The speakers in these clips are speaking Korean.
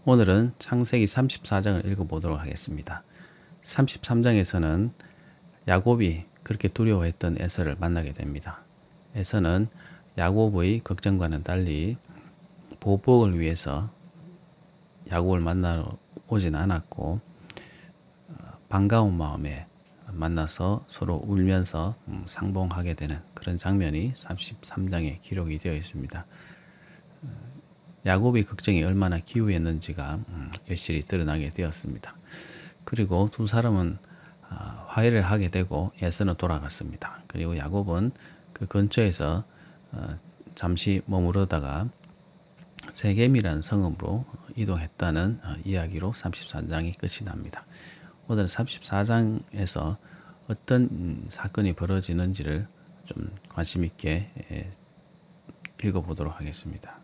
오늘은 창세기 34장을 읽어보도록 하겠습니다. 33장에서는 야곱이 그렇게 두려워했던 에서를 만나게 됩니다. 에서는 야곱의 걱정과는 달리 보복을 위해서 야곱을 만나러 오진 않았고 반가운 마음에 만나서 서로 울면서 상봉하게 되는 그런 장면이 33장에 기록이 되어 있습니다. 야곱의 걱정이 얼마나 기우했는지가 여실히 드러나게 되었습니다. 그리고 두 사람은 화해를 하게 되고 에서는 돌아갔습니다. 그리고 야곱은 그 근처에서 잠시 머무르다가 세겜이라는 성읍으로 이동했다는 이야기로 34장이 끝이 납니다. 오늘 34장에서 어떤 사건이 벌어지는지를 좀 관심 있게 읽어보도록 하겠습니다.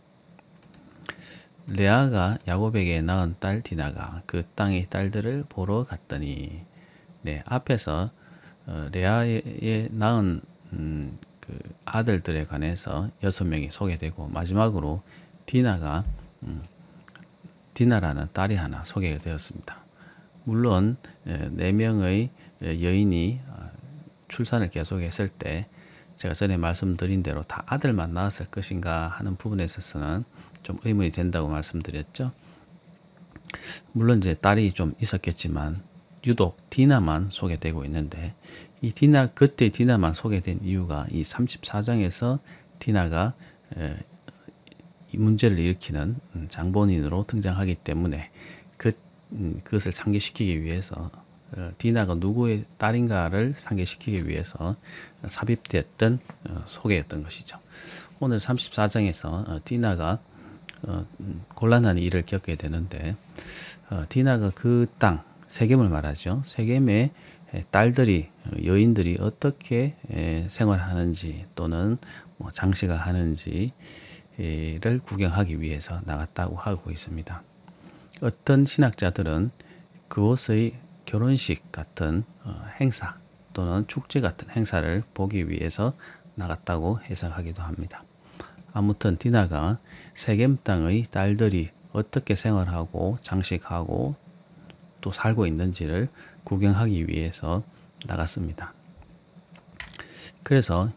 레아가 야곱에게 낳은 딸 디나가 그 땅의 딸들을 보러 갔더니, 앞에서 레아에 낳은 그 아들들에 관해서 6명이 소개되고 마지막으로 디나라는 딸이 하나 소개가 되었습니다. 물론 4명의 여인이 출산을 계속했을 때 제가 전에 말씀드린 대로 다 아들만 낳았을 것인가 하는 부분에 있어서는 좀 의문이 된다고 말씀드렸죠. 물론 이제 딸이 좀 있었겠지만 유독 디나만 소개되고 있는데, 그때 디나만 소개된 이유가 이 34장에서 디나가 이 문제를 일으키는 장본인으로 등장하기 때문에 그것을 상기시키기 위해서 디나가 누구의 딸인가를 상기시키기 위해서 삽입됐던 소개였던 것이죠. 오늘 34장에서 디나가 곤란한 일을 겪게 되는데, 디나가 그 땅, 세겜을 말하죠. 세겜의 딸들이, 여인들이 어떻게 생활하는지 또는 장식을 하는지를 구경하기 위해서 나갔다고 하고 있습니다. 어떤 신학자들은 그곳의 결혼식 같은 행사 또는 축제 같은 행사를 보기 위해서 나갔다고 해석하기도 합니다. 아무튼 디나가 세겜 땅의 딸들이 어떻게 생활하고 장식하고 또 살고 있는지를 구경하기 위해서 나갔습니다. 그래서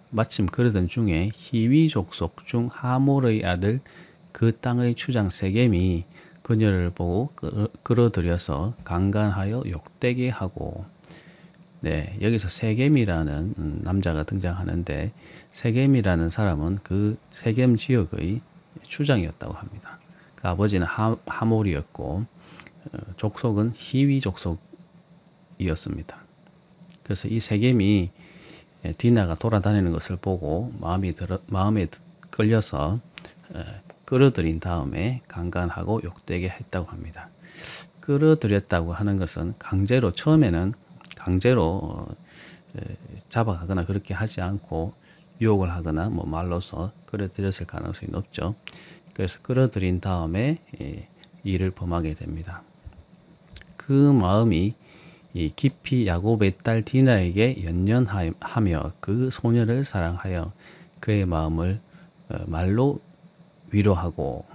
마침 그러던 중에 히위 족속 중 하몰의 아들 그 땅의 추장 세겜이 그녀를 보고 끌어들여서 강간하여 욕되게 하고, 여기서 세겜이라는 남자가 등장하는데, 세겜이라는 사람은 그 세겜 지역의 추장이었다고 합니다. 그 아버지는 하몰이었고 족속은 히위 족속이었습니다. 그래서 이 세겜이 디나가 돌아다니는 것을 보고 마음에 끌려서 끌어들인 다음에 강간하고 욕되게 했다고 합니다. 끌어들였다고 하는 것은 처음에는 강제로 잡아가거나 그렇게 하지 않고 유혹을 하거나 말로서 끌어들였을 가능성이 높죠. 그래서 끌어들인 다음에 이를 범하게 됩니다. 그 마음이 깊이 야곱의 딸 디나에게 연연하며 그 소녀를 사랑하여 그의 마음을 말로 위로하고,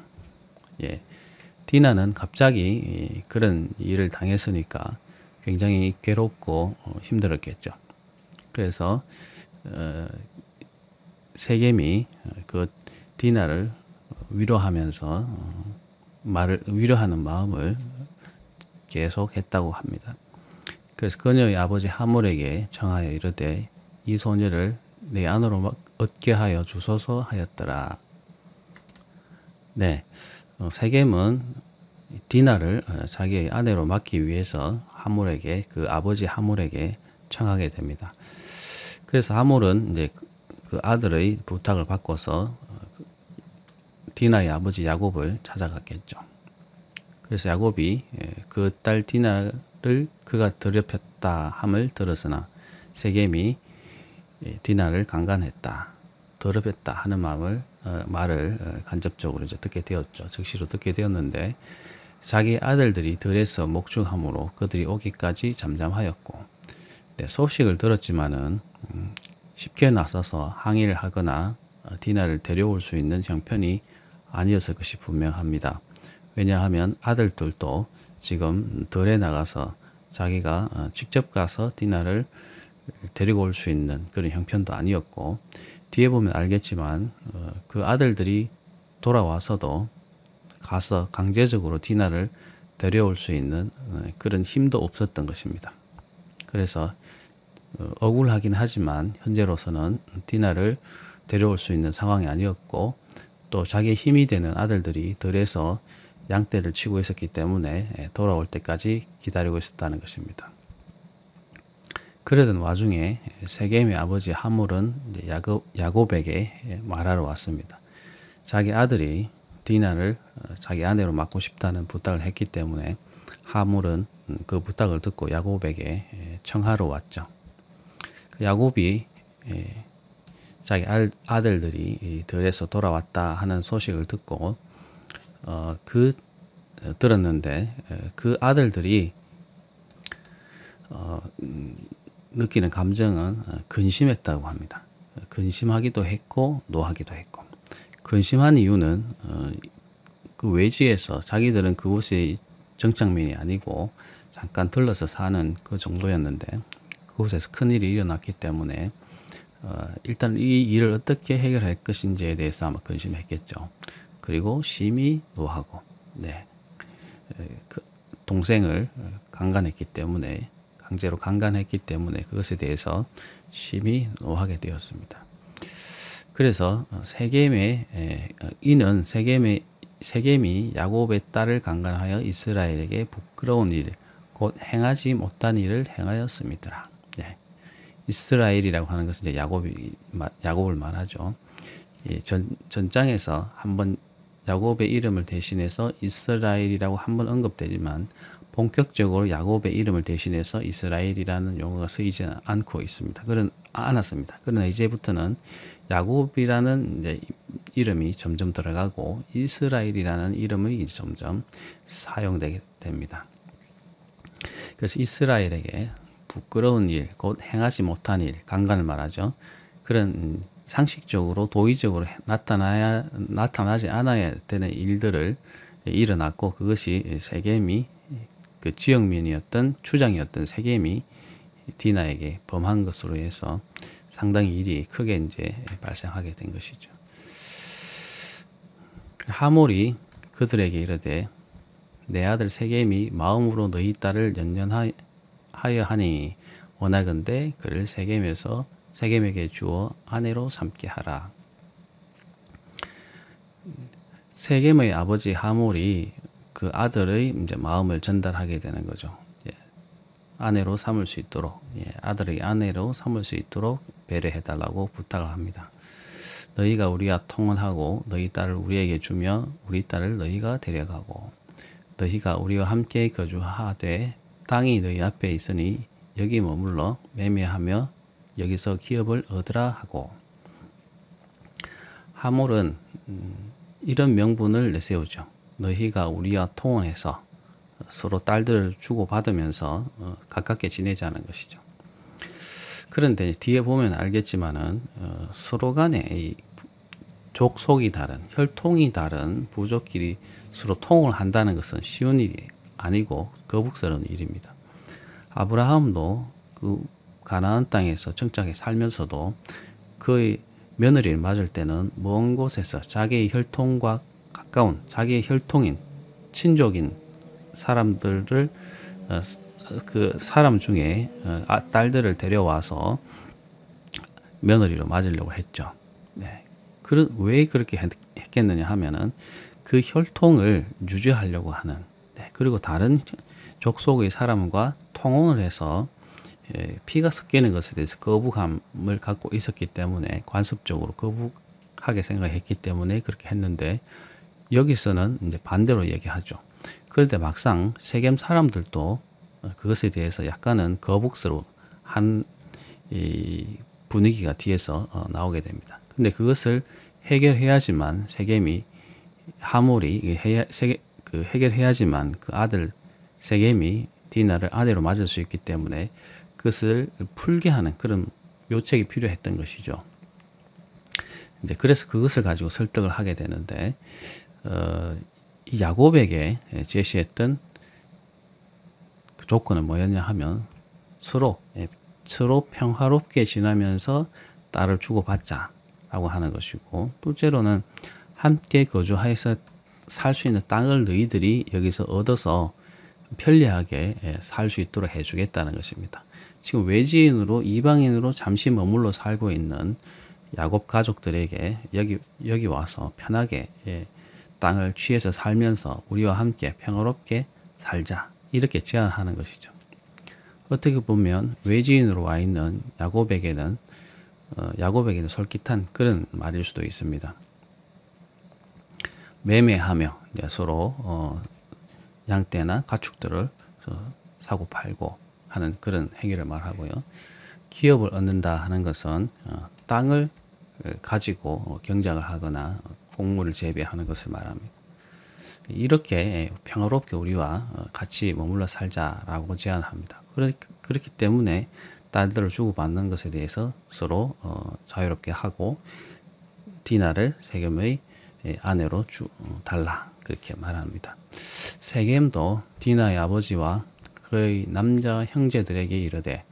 디나는 갑자기 그런 일을 당했으니까 굉장히 괴롭고 힘들었겠죠. 그래서 세겜이 그 디나를 위로하면서 위로하는 마음을 계속 했다고 합니다. 그래서 그녀의 아버지 하몰에게 청하여 이르되 이 소녀를 내 안으로 얻게 하여 주소서 하였더라. 세겜은 디나를 자기의 아내로 맡기 위해서 그 아버지 하몰에게 청하게 됩니다. 그래서 하몰은 이제 그 아들의 부탁을 받고서 디나의 아버지 야곱을 찾아갔겠죠. 그래서 야곱이 그 딸 디나를 그가 더럽혔다 함을 들었으나 세겜이 디나를 강간했다, 더럽혔다 하는 말을 간접적으로 이제 듣게 되었죠. 즉시로 듣게 되었는데, 자기 아들들이 들에서 목축함으로 그들이 오기까지 잠잠하였고, 소식을 들었지만은 쉽게 나서서 항의를 하거나 디나를 데려올 수 있는 형편이 아니었을 것이 분명합니다. 왜냐하면 아들들도 지금 덜에 나가서 자기가 직접 가서 디나를 데리고 올 수 있는 그런 형편도 아니었고, 뒤에 보면 알겠지만 그 아들들이 돌아와서도 가서 강제적으로 디나를 데려올 수 있는 그런 힘도 없었던 것입니다. 그래서 억울하긴 하지만 현재로서는 디나를 데려올 수 있는 상황이 아니었고, 또 자기의 힘이 되는 아들들이 덜에서 양떼를 치고 있었기 때문에 돌아올 때까지 기다리고 있었다는 것입니다. 그러던 와중에 세겜의 아버지 하몰은 야곱에게 말하러 왔습니다. 자기 아들이 디나를 자기 아내로 맡고 싶다는 부탁을 했기 때문에 하몰은 그 부탁을 듣고 야곱에게 청하러 왔죠. 야곱이 자기 아들들이 들에서 돌아왔다 하는 소식을 듣고 들었는데 그 아들들이 느끼는 감정은 근심했다고 합니다. 근심하기도 했고 노하기도 했고, 근심한 이유는 그 외지에서 자기들은 그곳이 정착민이 아니고 잠깐 들러서 사는 그 정도였는데 그곳에서 큰일이 일어났기 때문에 일단 이 일을 어떻게 해결할 것인지에 대해서 아마 근심했겠죠. 그리고 심히 노하고, 그 동생을 강간했기 때문에, 강제로 강간했기 때문에 그것에 대해서 심히 노하게 되었습니다. 그래서 세겜이 야곱의 딸을 강간하여 이스라엘에게 부끄러운 일, 곧 행하지 못한 일을 행하였습니다. 이스라엘이라고 하는 것은 이제 야곱을 말하죠. 전장에서 한번 야곱의 이름을 대신해서 이스라엘이라고 한번 언급되지만 본격적으로 야곱의 이름을 대신해서 이스라엘이라는 용어가 쓰이지 않고 있습니다. 않았습니다. 그러나 이제부터는 야곱이라는 이제 이름이 점점 들어가고 이스라엘이라는 이름이 점점 사용되게 됩니다. 그래서 이스라엘에게 부끄러운 일, 곧 행하지 못한 일, 강간을 말하죠. 그런 상식적으로 도의적으로 나타나지 않아야 되는 일들을 일어났고, 그것이 세겜이 그 지역민이었던 추장이었던 세겜이 디나에게 범한 것으로 해서 상당히 일이 크게 이제 발생하게 된 것이죠. 하몰이 그들에게 이르되 내 아들 세겜이 마음으로 너희 딸을 연연하여 하니 원하건대 그를 세겜에게 주어 아내로 삼게 하라. 세겜의 아버지 하몰이 그 아들의 이제 마음을 전달하게 되는 거죠. 아내로 삼을 수 있도록, 아들의 아내로 삼을 수 있도록 배려해달라고 부탁을 합니다. 너희가 우리와 통혼하고 너희 딸을 우리에게 주며 우리 딸을 너희가 데려가고 너희가 우리와 함께 거주하되 땅이 너희 앞에 있으니 여기 머물러 매매하며 여기서 기업을 얻으라 하고, 하몰은 이런 명분을 내세우죠. 너희가 우리와 통혼해서 서로 딸들을 주고받으면서 가깝게 지내자는 것이죠. 그런데 뒤에 보면 알겠지만은 서로 간에 이 족속이 다른, 혈통이 다른 부족끼리 서로 통을 한다는 것은 쉬운 일이 아니고 거북스러운 일입니다. 아브라함도 그 가나안 땅에서 정착해 살면서도 그의 며느리를 맞을 때는 먼 곳에서 자기의 혈통과 가까운 자기의 혈통인 친족인 사람들을 그 사람 중에 딸들을 데려와서 며느리로 맞으려고 했죠. 왜 그렇게 했겠느냐 하면은 그 혈통을 유지하려고 하는, 그리고 다른 족속의 사람과 통혼을 해서 피가 섞이는 것에 대해서 거부감을 갖고 있었기 때문에 관습적으로 거북하게 생각했기 때문에 그렇게 했는데, 여기서는 이제 반대로 얘기하죠. 그런데 막상 세겜 사람들도 그것에 대해서 약간은 거북스러운 이 분위기가 뒤에서 나오게 됩니다. 근데 그것을 해결해야지만 하몰이 해결해야지만 그 아들 세겜이 디나를 아내로 맞을 수 있기 때문에 그것을 풀게 하는 그런 묘책이 필요했던 것이죠. 이제 그래서 그것을 가지고 설득을 하게 되는데, 이 야곱에게 제시했던 그 조건은 뭐였냐 하면 서로 평화롭게 지내면서 딸을 주고받자라고 하는 것이고, 둘째로는 함께 거주하여서 살 수 있는 땅을 너희들이 여기서 얻어서 편리하게 살 수 있도록 해주겠다는 것입니다. 지금 외지인으로 이방인으로 잠시 머물러 살고 있는 야곱 가족들에게 여기 와서 편하게 땅을 취해서 살면서 우리와 함께 평화롭게 살자, 이렇게 제안하는 것이죠. 어떻게 보면 외지인으로 와 있는 야곱에게는 솔깃한 그런 말일 수도 있습니다. 매매하며 서로 양떼나 가축들을 사고 팔고 하는 그런 행위를 말하고요. 기업을 얻는다 하는 것은 땅을 가지고 경작을 하거나 곡물을 재배하는 것을 말합니다. 이렇게 평화롭게 우리와 같이 머물러 살자라고 제안합니다. 그렇기 때문에 딸들을 주고받는 것에 대해서 서로 자유롭게 하고 디나를 세겜의 아내로 달라, 그렇게 말합니다. 세겜도 디나의 아버지와 그의 남자 형제들에게 이르되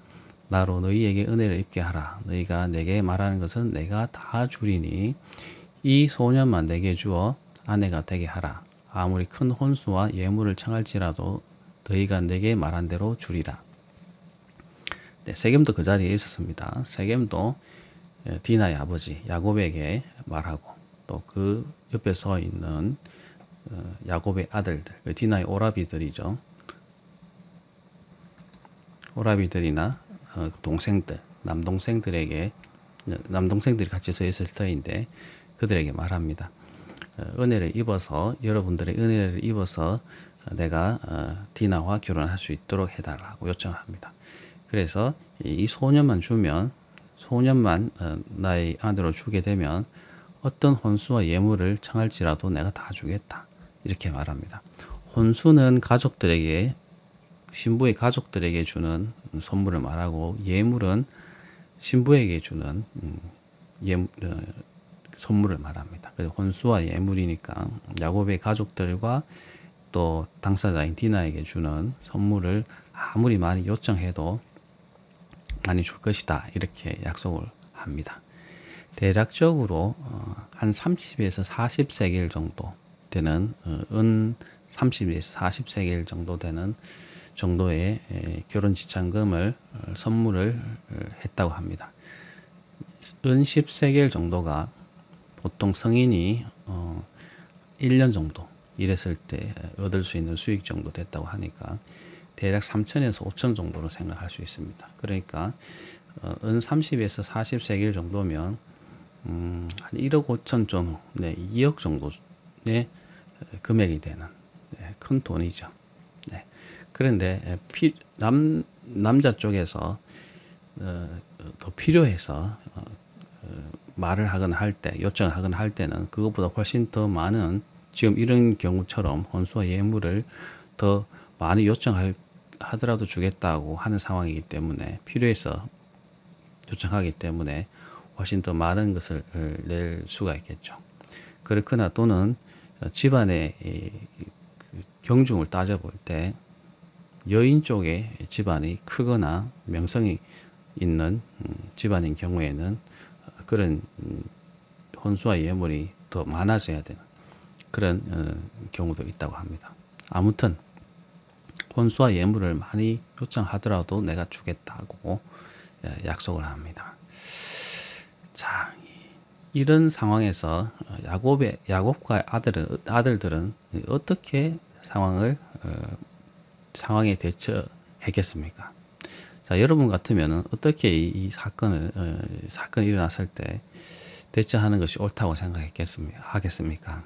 나로 너희에게 은혜를 입게 하라. 너희가 내게 말하는 것은 내가 다 주리니 이 소년만 내게 주어 아내가 되게 하라. 아무리 큰 혼수와 예물을 청할지라도 너희가 내게 말한 대로 주리라. 네, 세겜도 그 자리에 있었습니다. 세겜도 디나의 아버지 야곱에게 말하고, 또 그 옆에 서 있는 야곱의 아들들, 디나의 오라비들이죠. 오라비들이나 동생들, 남동생들이 같이 서 있을 터인데 그들에게 말합니다. 은혜를 입어서, 여러분들의 은혜를 입어서 내가 디나와 결혼할 수 있도록 해달라고 요청을 합니다. 그래서 이 소년만 나의 아내로 주게 되면 어떤 혼수와 예물을 청할지라도 내가 다 주겠다, 이렇게 말합니다. 혼수는 신부의 가족들에게 주는 선물을 말하고, 예물은 신부에게 주는 선물을 말합니다. 그래서 혼수와 예물이니까 야곱의 가족들과 또 당사자인 디나에게 주는 선물을 아무리 많이 요청해도 많이 줄 것이다, 이렇게 약속을 합니다. 대략적으로 한 30에서 40세겔 정도 되는 은 30에서 40세겔 정도 되는 정도의 결혼 지참금을 선물을 했다고 합니다. 은 10세겔 정도가 보통 성인이 1년 정도 일했을 때 얻을 수 있는 수익 정도 됐다고 하니까 대략 3천에서 5천 정도로 생각할 수 있습니다. 그러니까 은 30에서 40세겔 정도면 한 1억 5천 정도, 2억 정도의 금액이 되는 큰 돈이죠. 그런데 남자 쪽에서 더 필요해서 말을 하거나 할 때, 요청을 하거나 할 때는 그것보다 훨씬 더 많은, 지금 이런 경우처럼 혼수와 예물을 더 많이 요청하더라도 주겠다고 하는 상황이기 때문에, 필요해서 요청하기 때문에 훨씬 더 많은 것을 낼 수가 있겠죠. 그렇거나 또는 집안의 경중을 따져볼 때 여인 쪽의 집안이 크거나 명성이 있는 집안인 경우에는 그런 혼수와 예물이 더 많아져야 되는 그런 경우도 있다고 합니다. 아무튼 혼수와 예물을 많이 요청하더라도 내가 주겠다고 약속을 합니다. 자, 이런 상황에서 야곱과 아들들은 어떻게 상황에 대처했겠습니까? 자, 여러분 같으면 어떻게 이 사건이 일어났을 때 대처하는 것이 옳다고 하겠습니까?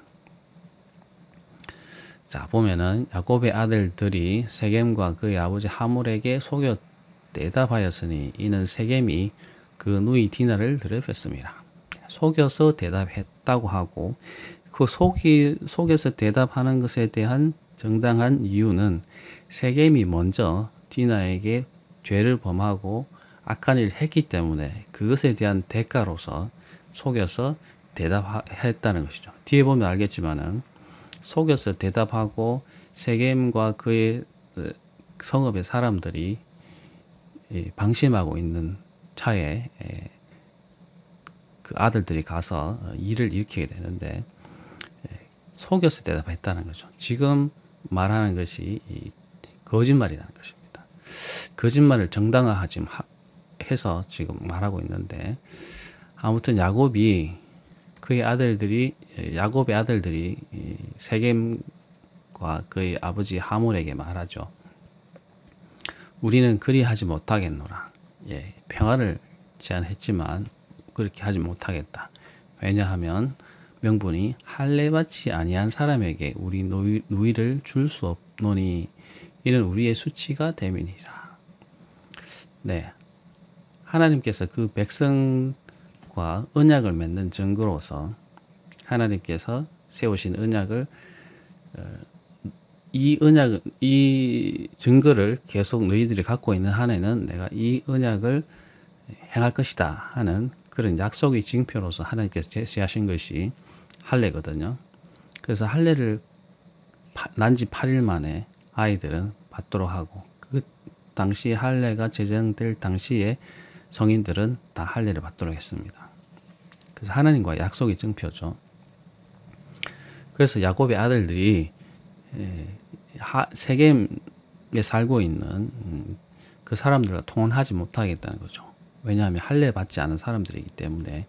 자, 보면은 야곱의 아들들이 세겜과 그의 아버지 하몰에게 속여 대답하였으니 이는 세겜이 그 누이 디나를 더럽혔습니다. 속여서 대답했다고 하고, 그 속여서 대답하는 것에 대한 정당한 이유는 세겜이 먼저 디나에게 죄를 범하고 악한 일을 했기 때문에 그것에 대한 대가로서 속여서 대답했다는 것이죠. 뒤에 보면 알겠지만은 속여서 대답하고 세겜과 그의 성읍의 사람들이 방심하고 있는 차에 그 아들들이 가서 일을 일으키게 되는데 속여서 대답했다는 거죠. 지금 말하는 것이 거짓말이라는 것입니다. 거짓말을 정당화하지 해서 지금 말하고 있는데, 아무튼 야곱의 아들들이 세겜과 그의 아버지 하몰에게 말하죠. 우리는 그리하지 못하겠노라. 평화를 제안했지만 그렇게 하지 못하겠다. 왜냐하면 명분이 할례받지 아니한 사람에게 우리 누이를 줄 수 없노니 이는 우리의 수치가 됨이니라. 네, 하나님께서 그 백성과 언약을 맺는 증거로서 하나님께서 세우신 언약을 이 증거를 계속 너희들이 갖고 있는 한에는 내가 이 언약을 행할 것이다 하는 그런 약속의 징표로서 하나님께서 제시하신 것이 할례거든요. 그래서 할례를 난지 8일 만에 아이들은 받도록 하고, 그 당시 할례가 제정될 당시에 성인들은 다 할례를 받도록 했습니다. 그래서 하나님과 약속의 증표죠. 그래서 야곱의 아들들이 세겜에 살고 있는 그 사람들과 통혼하지 못하겠다는 거죠. 왜냐하면 할례 받지 않은 사람들이기 때문에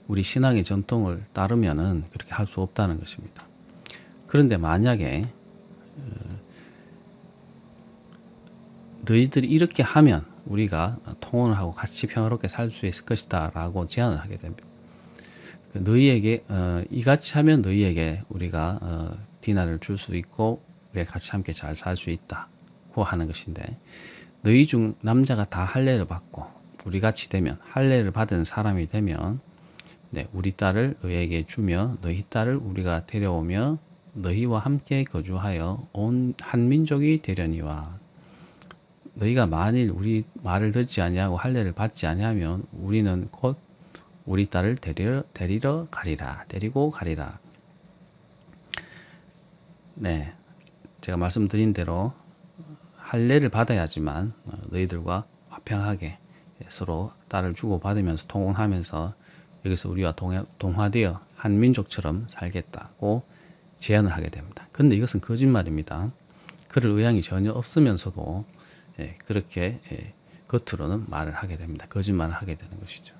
우리 신앙의 전통을 따르면은 그렇게 할 수 없다는 것입니다. 그런데 만약에 너희들이 이렇게 하면 우리가 통혼을 하고 같이 평화롭게 살 수 있을 것이다 라고 제안을 하게 됩니다. 너희에게 이같이 하면 너희에게 우리가 디나를 줄 수 있고 우리가 같이 함께 잘 살 수 있다고 하는 것인데, 너희 중 남자가 다 할례를 받고 우리 같이 되면, 할례를 받은 사람이 되면 우리 딸을 너희에게 주며 너희 딸을 우리가 데려오며 너희와 함께 거주하여 온 한 민족이 되려니와, 너희가 만일 우리 말을 듣지 아니하고 할례를 받지 아니하면 우리는 곧 우리 딸을 데리고 가리라. 네, 제가 말씀드린 대로 할례를 받아야지만 너희들과 화평하게 서로 딸을 주고받으면서 통혼하면서 여기서 우리와 동화되어 한 민족처럼 살겠다고 제안을 하게 됩니다. 그런데 이것은 거짓말입니다. 그럴 의향이 전혀 없으면서도 그렇게 겉으로는 말을 하게 됩니다. 거짓말을 하게 되는 것이죠.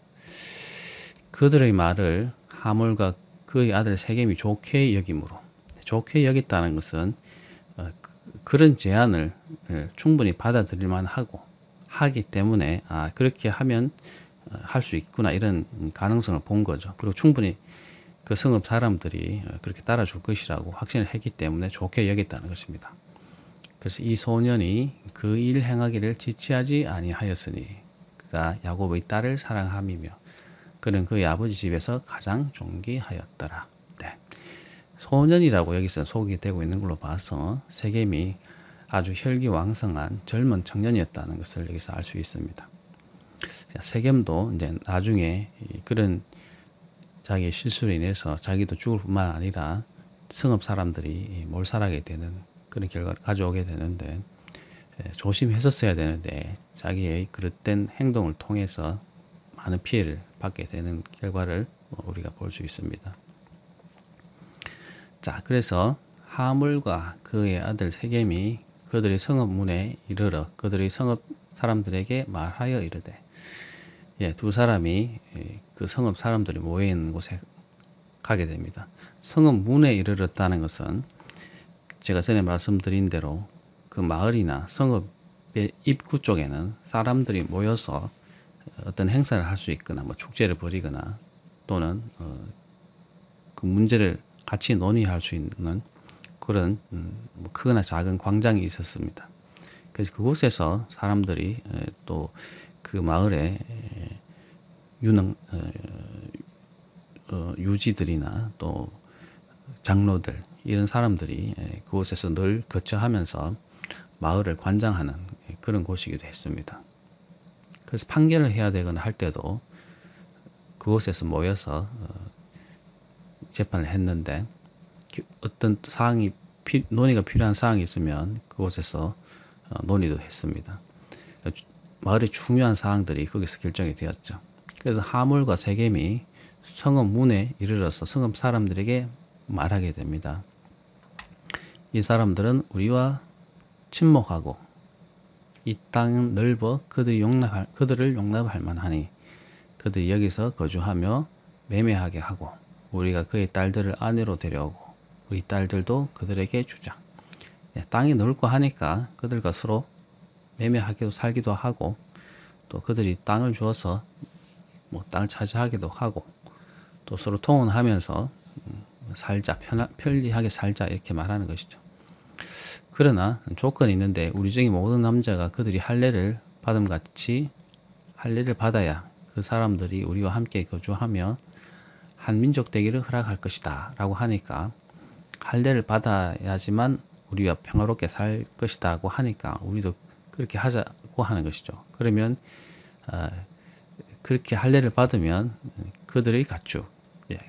그들의 말을 하몰과 그의 아들 세겜이 좋게 여김으로, 좋게 여겼다는 것은 그런 제안을 충분히 받아들일 하기 때문에 그렇게 하면 할 수 있구나, 이런 가능성을 본 거죠. 그리고 충분히 그 성읍 사람들이 그렇게 따라줄 것이라고 확신을 했기 때문에 좋게 여겼다는 것입니다. 그래서 이 소년이 그 일 행하기를 지체하지 아니하였으니 그가 야곱의 딸을 사랑함이며 그는 그의 아버지 집에서 가장 존귀하였더라. 네. 소년이라고 여기서 소개되고 되고 있는 걸로 봐서 세겜이 아주 혈기왕성한 젊은 청년이었다는 것을 여기서 알 수 있습니다. 세겜도 이제 나중에 그런 자기의 실수로 인해서 자기도 죽을 뿐만 아니라 성읍 사람들이 몰살하게 되는 그런 결과를 가져오게 되는데, 조심했었어야 되는데 자기의 그릇된 행동을 통해서 많은 피해를 받게 되는 결과를 우리가 볼 수 있습니다. 자, 그래서 하물과 그의 아들 세겜이 그들의 성읍 문에 이르러 그들의 성읍 사람들에게 말하여 이르되, 두 사람이 그 성읍 사람들이 모여 있는 곳에 가게 됩니다. 성읍 문에 이르렀다는 것은 제가 전에 말씀드린 대로 그 마을이나 성읍의 입구 쪽에는 사람들이 모여서 어떤 행사를 할 수 있거나 뭐 축제를 벌이거나 또는 그 문제를 같이 논의할 수 있는 그런 뭐 크거나 작은 광장이 있었습니다. 그래서 그곳에서 사람들이 또 그 마을에 유지들이나 또 장로들, 이런 사람들이 그곳에서 늘 거처하면서 마을을 관장하는 그런 곳이기도 했습니다. 그래서 판결을 해야 되거나 할 때도 그곳에서 모여서 재판을 했는데, 어떤 사항이 논의가 필요한 사항이 있으면 그곳에서 논의도 했습니다. 마을의 중요한 사항들이 거기서 결정이 되었죠. 그래서 하물과 세겜이 성읍 문에 이르러서 성읍 사람들에게 말하게 됩니다. 이 사람들은 우리와 친목하고 이 땅은 넓어 그들을 용납할 만하니 그들이 여기서 거주하며 매매하게 하고 우리가 그의 딸들을 아내로 데려오고 우리 딸들도 그들에게 주자. 땅이 넓고 하니까 그들과 서로 매매하기도 살기도 하고 또 그들이 땅을 주어서 뭐 땅을 차지하기도 하고 또 서로 통혼하면서 살자, 편리하게 살자 이렇게 말하는 것이죠. 그러나 조건이 있는데 우리 중에 모든 남자가 그들이 할례를 받음같이 할례를 받아야 그 사람들이 우리와 함께 거주하며 한 민족 되기를 허락할 것이다 라고 하니까 할례를 받아야지만 우리와 평화롭게 살 것이다고 하니까 우리도 그렇게 하자고 하는 것이죠. 그러면 그렇게 할례를 받으면 그들의 가축,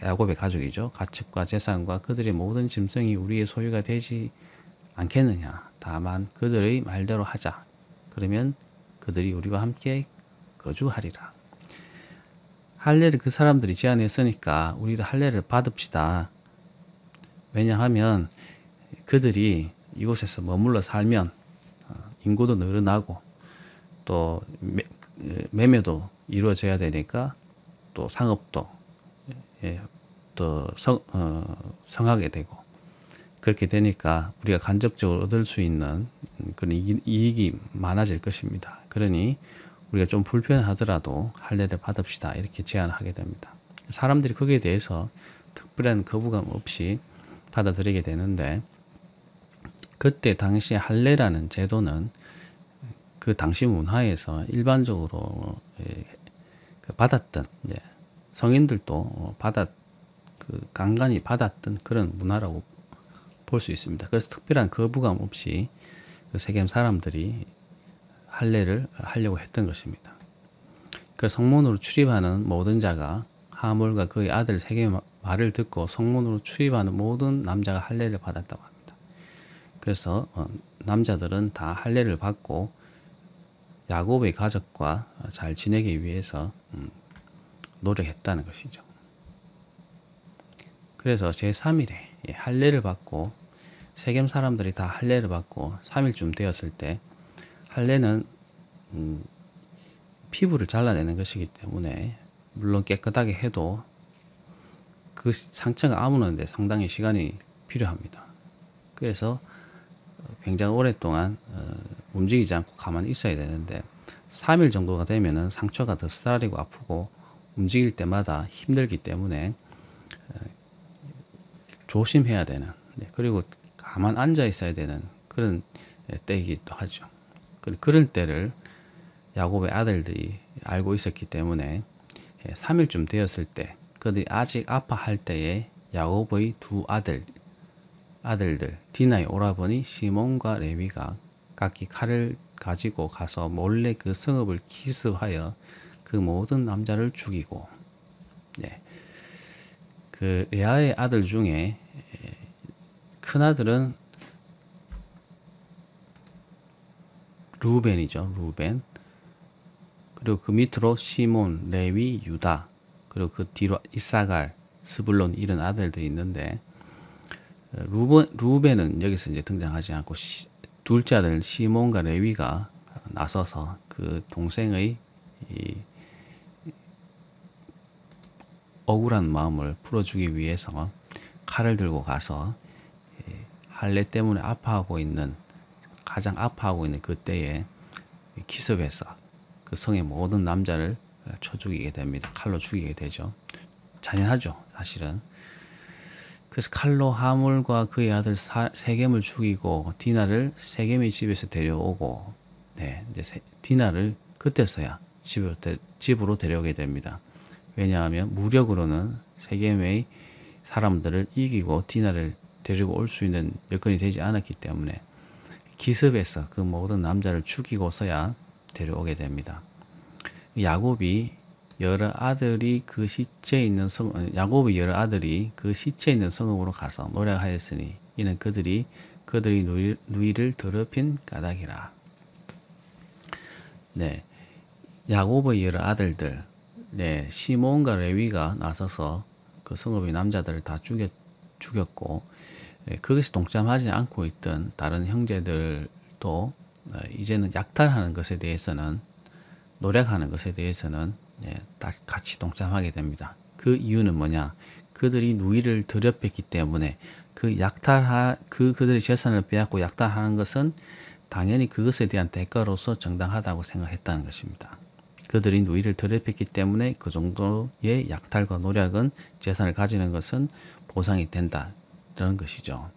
야곱의 가족이죠. 가축과 재산과 그들의 모든 짐승이 우리의 소유가 되지 않겠느냐. 다만 그들의 말대로 하자. 그러면 그들이 우리와 함께 거주하리라. 할례를 그 사람들이 제안했으니까 우리도 할례를 받읍시다. 왜냐하면 그들이 이곳에서 머물러 살면 인구도 늘어나고 또 매매도 이루어져야 되니까 또 상업도 또 성하게 되고 그렇게 되니까 우리가 간접적으로 얻을 수 있는 그런 이익이 많아질 것입니다. 그러니 우리가 좀 불편하더라도 할례를 받읍시다 이렇게 제안하게 됩니다. 사람들이 거기에 대해서 특별한 거부감 없이 받아들이게 되는데 그때 당시 할례라는 제도는 그 당시 문화에서 일반적으로 받았던 성인들도 간간히 받았던 그런 문화라고 볼 수 있습니다. 그래서 특별한 거부감 없이 그 세겜 사람들이 할례를 하려고 했던 것입니다. 그 성문으로 출입하는 모든 자가 하몰과 그의 아들 세겜의 말을 듣고 성문으로 출입하는 모든 남자가 할례를 받았다고 합니다. 그래서 남자들은 다 할례를 받고 야곱의 가족과 잘 지내기 위해서 노력했다는 것이죠. 그래서 제3일에 할례를 받고 세겜 사람들이 다 할례를 받고 3일쯤 되었을 때 할례는 피부를 잘라내는 것이기 때문에 물론 깨끗하게 해도 그 상처가 아무는데 상당히 시간이 필요합니다. 그래서 굉장히 오랫동안 움직이지 않고 가만히 있어야 되는데 3일 정도가 되면은 상처가 더 쓰라리고 아프고 움직일 때마다 힘들기 때문에 조심해야 되는 그리고 가만 앉아 있어야 되는 그런 때이기도 하죠. 그런 때를 야곱의 아들들이 알고 있었기 때문에 3일쯤 되었을 때 그들이 아직 아파할 때에 야곱의 두 아들들 디나의 오라버니 시몬과 레위가 각기 칼을 가지고 가서 몰래 그 성읍을 기습하여 그 모든 남자를 죽이고 그 레아의 아들 중에 큰 아들은 루벤이죠. 루벤. 그리고 그 밑으로 시몬, 레위, 유다. 그리고 그 뒤로 이사갈, 스불론 이런 아들들이 있는데 루벤은 여기서 이제 등장하지 않고 둘째 아들 시몬과 레위가 나서서 그 동생의 이 억울한 마음을 풀어주기 위해서 칼을 들고 가서 할례 때문에 가장 아파하고 있는 그때에 기습해서 그 성의 모든 남자를 쳐 죽이게 됩니다. 칼로 죽이게 되죠. 잔인하죠, 사실은. 그래서 칼로 하물과 그의 아들 세겜을 죽이고 디나를 세겜의 집에서 데려오고 이제 디나를 그때서야 집으로 데려오게 됩니다. 왜냐하면 무력으로는 세겜의 사람들을 이기고 디나를 데리고 올 수 있는 여건이 되지 않았기 때문에 기습해서 그 모든 남자를 죽이고서야 데려오게 됩니다. 야곱이 여러 아들이 그 시체에 있는 야곱의 여러 아들이 그 시체에 있는 성읍으로 가서 노력하였으니 이는 그들이 누이를 더럽힌 까닭이라. 네, 야곱의 여러 아들들, 네, 시몬과 레위가 나서서 그 성읍의 남자들을 다 죽였고, 그것이 동참하지 않고 있던 다른 형제들도 이제는 약탈하는 것에 대해서는, 노력하는 것에 대해서는 다 같이 동참하게 됩니다. 그 이유는 뭐냐? 그들이 누이를 더럽혔기 때문에 그들의 재산을 빼앗고 약탈하는 것은 당연히 그것에 대한 대가로서 정당하다고 생각했다는 것입니다. 그들이 누이를 더럽혔기 때문에 그 정도의 약탈과 노력은 재산을 가지는 것은 보상이 된다는 것이죠.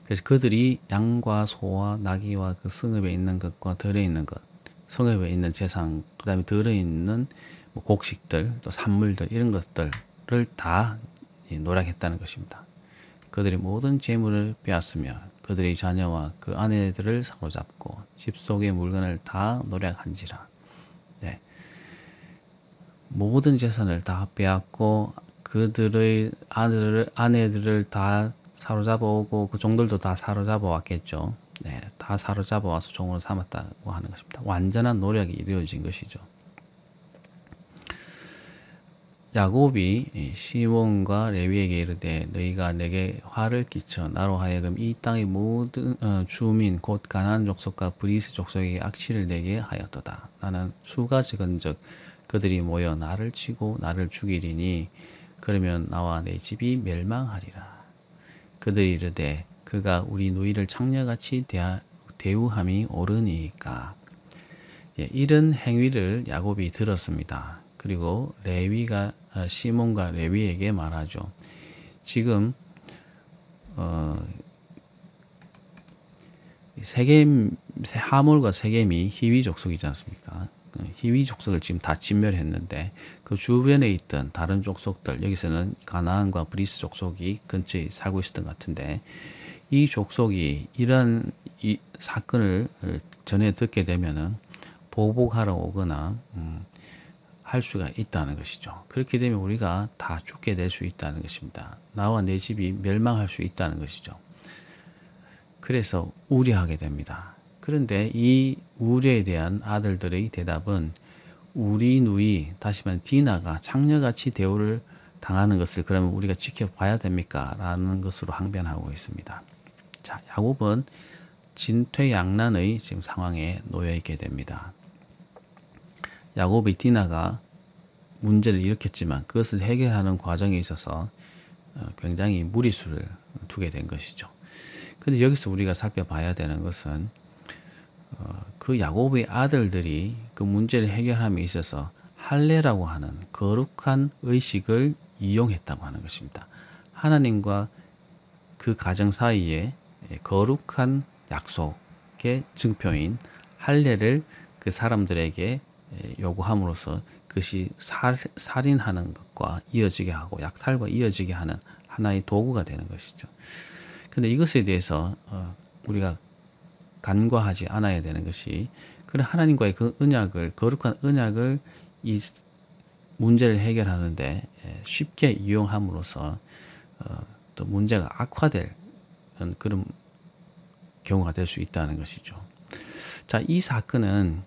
그래서 그들이 양과 소와 나귀와 그 성읍에 있는 것과 덜에 있는 것, 성읍에 있는 재산, 그 다음에 덜에 있는 곡식들, 또 산물들 이런 것들을 다 노력했다는 것입니다. 그들이 모든 재물을 빼앗으며 그들의 자녀와 그 아내들을 사로잡고 집 속의 물건을 다 노력한지라. 네. 모든 재산을 다 빼앗고 그들의 아내들을 다 사로잡아 오고 그 종들도 다 사로잡아 왔겠죠. 네, 다 사로잡아 와서 종으로 삼았다고 하는 것입니다. 완전한 노력이 이루어진 것이죠. 야곱이 시몬과 레위에게 이르되 너희가 내게 화를 끼쳐 나로 하여금 이 땅의 모든 주민 곧 가나안 족속과 브리스 족속에게 악취를 내게 하였도다. 나는 수가 적은즉 그들이 모여 나를 치고 나를 죽이리니 그러면 나와 내 집이 멸망하리라. 그들이 이르되 그가 우리 누이를 창녀같이 대우함이 옳으니까. 이런 행위를 야곱이 들었습니다. 그리고 시몬과 레위에게 말하죠. 지금 하몰과 세겜이 히위 족속이지 않습니까? 히위 족속을 지금 다 진멸했는데 그 주변에 있던 다른 족속들, 여기서는 가나안과 브리스 족속이 근처에 살고 있었던 것 같은데 이 족속이 이런 이 사건을 전해 듣게 되면은 보복하러 오거나 할 수가 있다는 것이죠. 그렇게 되면 우리가 다 죽게 될 수 있다는 것입니다. 나와 내 집이 멸망할 수 있다는 것이죠. 그래서 우려하게 됩니다. 그런데 이 우려에 대한 아들들의 대답은 우리 누이, 다시 말해 디나가 창녀같이 대우를 당하는 것을 그러면 우리가 지켜봐야 됩니까? 라는 것으로 항변하고 있습니다. 자, 야곱은 진퇴양난의 지금 상황에 놓여 있게 됩니다. 야곱의 디나가 문제를 일으켰지만 그것을 해결하는 과정에 있어서 굉장히 무리수를 두게 된 것이죠. 근데 여기서 우리가 살펴봐야 되는 것은 그 야곱의 아들들이 그 문제를 해결함에 있어서 할례라고 하는 거룩한 의식을 이용했다고 하는 것입니다. 하나님과 그 가정 사이에 거룩한 약속의 증표인 할례를 그 사람들에게 요구함으로써 그것이 살인하는 것과 이어지게 하고 약탈과 이어지게 하는 하나의 도구가 되는 것이죠. 근데 이것에 대해서 우리가 간과하지 않아야 되는 것이 그런 하나님과의 그 언약을, 거룩한 언약을 이 문제를 해결하는데 쉽게 이용함으로써 또 문제가 악화될 그런 경우가 될 수 있다는 것이죠. 자, 이 사건은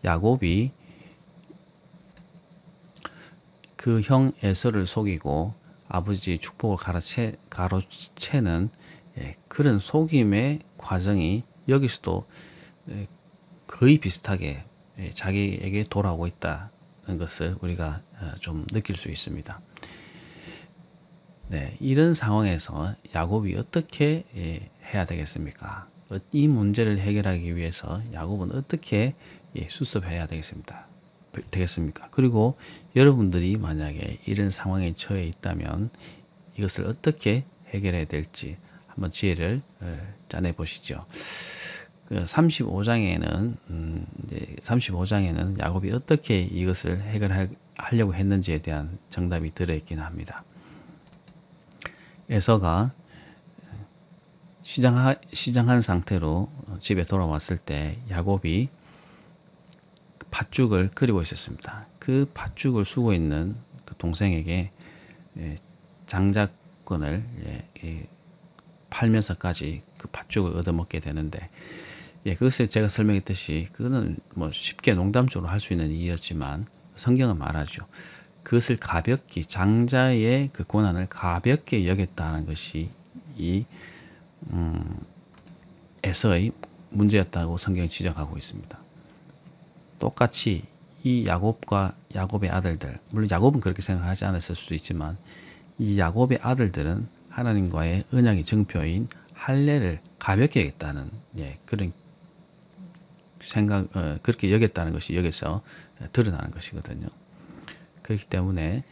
야곱이 그 형 에서를 속이고 아버지의 축복을 가로채는 그런 속임의 과정이 여기서도 거의 비슷하게 자기에게 돌아오고 있다는 것을 우리가 좀 느낄 수 있습니다. 네, 이런 상황에서 야곱이 어떻게 해야 되겠습니까? 이 문제를 해결하기 위해서 야곱은 어떻게 수습해야 되겠습니까? 그리고 여러분들이 만약에 이런 상황에 처해 있다면 이것을 어떻게 해결해야 될지 한번 지혜를 짜내 보시죠. 35장에는 야곱이 어떻게 이것을 해결하려고 했는지에 대한 정답이 들어있긴 합니다. 에서가 시장한 상태로 집에 돌아왔을 때 야곱이 팥죽을 끓이고 있었습니다. 그 팥죽을 쓰고 있는 그 동생에게 장자권을 팔면서까지 그 팥죽을 얻어먹게 되는데, 그것을 제가 설명했듯이 그거는 뭐 쉽게 농담적으로 할 수 있는 일이었지만 성경은 말하죠. 그것을 가볍게, 장자의 그 고난을 가볍게 여겼다는 것이 이 에서의 문제였다고 성경이 지적하고 있습니다. 똑같이 이 야곱과 야곱의 아들들, 물론 야곱은 그렇게 생각하지 않았을 수도 있지만 이 야곱의 아들들은 하나님과의 언약의 증표인 할례를 가볍게 여겼다는 그런 생각, 그렇게 여겼다는 것이 여기서 드러나는 것이거든요. 그렇기 때문에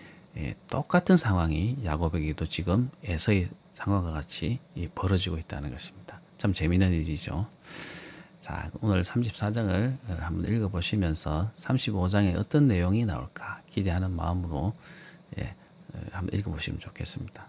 똑같은 상황이 야곱에게도 지금 에서의 상황과 같이 벌어지고 있다는 것입니다. 참 재미있는 일이죠. 자, 오늘 34장을 한번 읽어보시면서 35장에 어떤 내용이 나올까 기대하는 마음으로 한번 읽어보시면 좋겠습니다.